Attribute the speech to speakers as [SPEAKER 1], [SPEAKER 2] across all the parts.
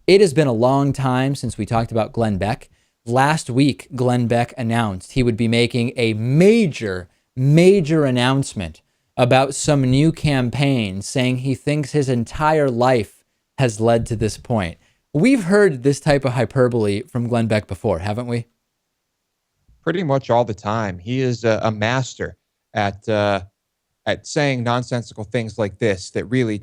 [SPEAKER 1] It has been a long time since we talked about Glenn Beck. Last week, Glenn Beck announced he would be making a major announcement about some new campaign, saying he thinks his entire life has led to this point. We've heard this type of hyperbole from Glenn Beck before, haven't we?
[SPEAKER 2] Pretty much all the time. He is a master at saying nonsensical things like this that really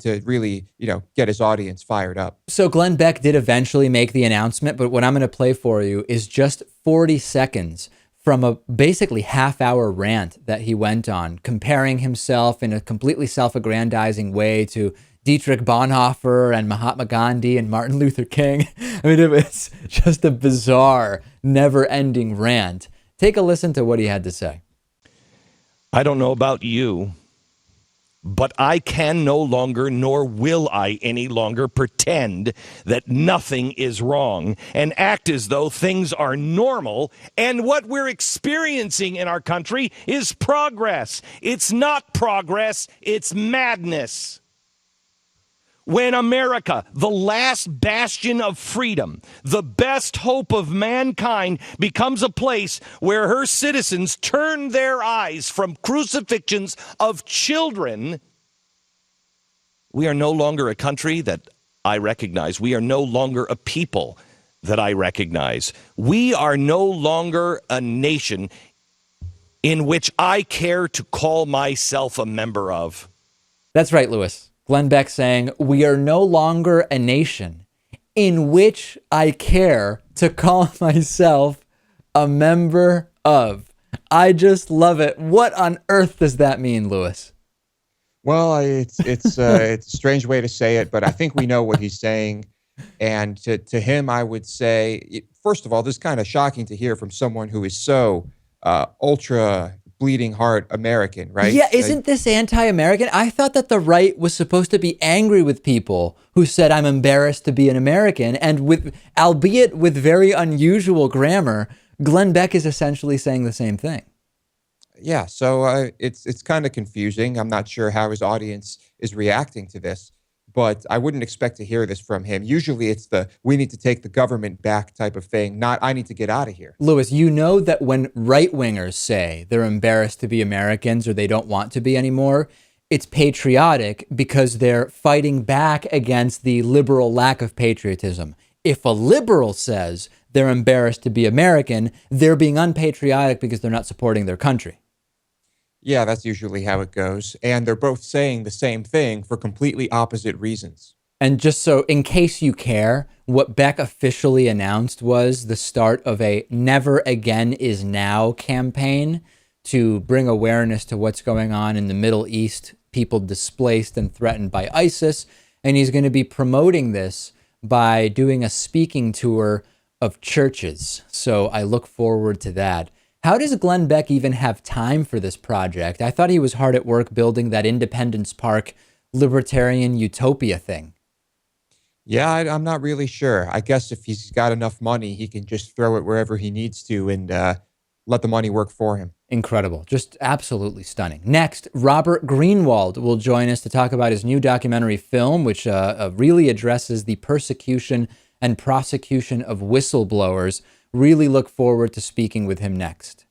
[SPEAKER 2] get his audience fired up.
[SPEAKER 1] So Glenn Beck did eventually make the announcement, but what I'm going to play for you is just 40 seconds from a basically half-hour rant that he went on, comparing himself in a completely self-aggrandizing way to Dietrich Bonhoeffer and Mahatma Gandhi and Martin Luther King. I mean, it was just a bizarre, never-ending rant. Take a listen to what he had to say.
[SPEAKER 3] I don't know about you, but I can no longer, nor will I any longer, pretend that nothing is wrong and act as though things are normal and what we're experiencing in our country is progress. It's not progress, it's madness. When America, the last bastion of freedom, the best hope of mankind, becomes a place where her citizens turn their eyes from crucifixions of children, we are no longer a country that I recognize. We are no longer a people that I recognize. We are no longer a nation in which I care to call myself a member of.
[SPEAKER 1] That's right, Lewis. Glenn Beck saying, we are no longer a nation in which I care to call myself a member of. I just love it. What on earth does that mean, Lewis?
[SPEAKER 2] Well, it's a strange way to say it, but I think we know what he's saying. And to him, I would say, first of all, this is kind of shocking to hear from someone who is so ultra bleeding heart American, right?
[SPEAKER 1] Yeah, isn't this anti-American? I thought that the right was supposed to be angry with people who said, I'm embarrassed to be an American. And with, albeit with very unusual grammar, Glenn Beck is essentially saying the same thing.
[SPEAKER 2] Yeah, so it's kind of confusing. I'm not sure how his audience is reacting to this, but I wouldn't expect to hear this from him. Usually it's the we need to take the government back type of thing, not I need to get out of here.
[SPEAKER 1] Lewis, you know that when right-wingers say they're embarrassed to be Americans or they don't want to be anymore, it's patriotic because they're fighting back against the liberal lack of patriotism. If a liberal says they're embarrassed to be American, they're being unpatriotic because they're not supporting their country.
[SPEAKER 2] Yeah, that's usually how it goes. And they're both saying the same thing for completely opposite reasons.
[SPEAKER 1] And just so, in case you care, what Beck officially announced was the start of a Never Again Is Now campaign to bring awareness to what's going on in the Middle East, people displaced and threatened by ISIS. And he's going to be promoting this by doing a speaking tour of churches. So I look forward to that. How does Glenn Beck even have time for this project? I thought he was hard at work building that Independence Park libertarian utopia thing.
[SPEAKER 2] Yeah, I'm not really sure. I guess if he's got enough money, he can just throw it wherever he needs to and let the money work for him.
[SPEAKER 1] Incredible. Just absolutely stunning. Next, Robert Greenwald will join us to talk about his new documentary film, which really addresses the persecution and prosecution of whistleblowers. Really look forward to speaking with him next.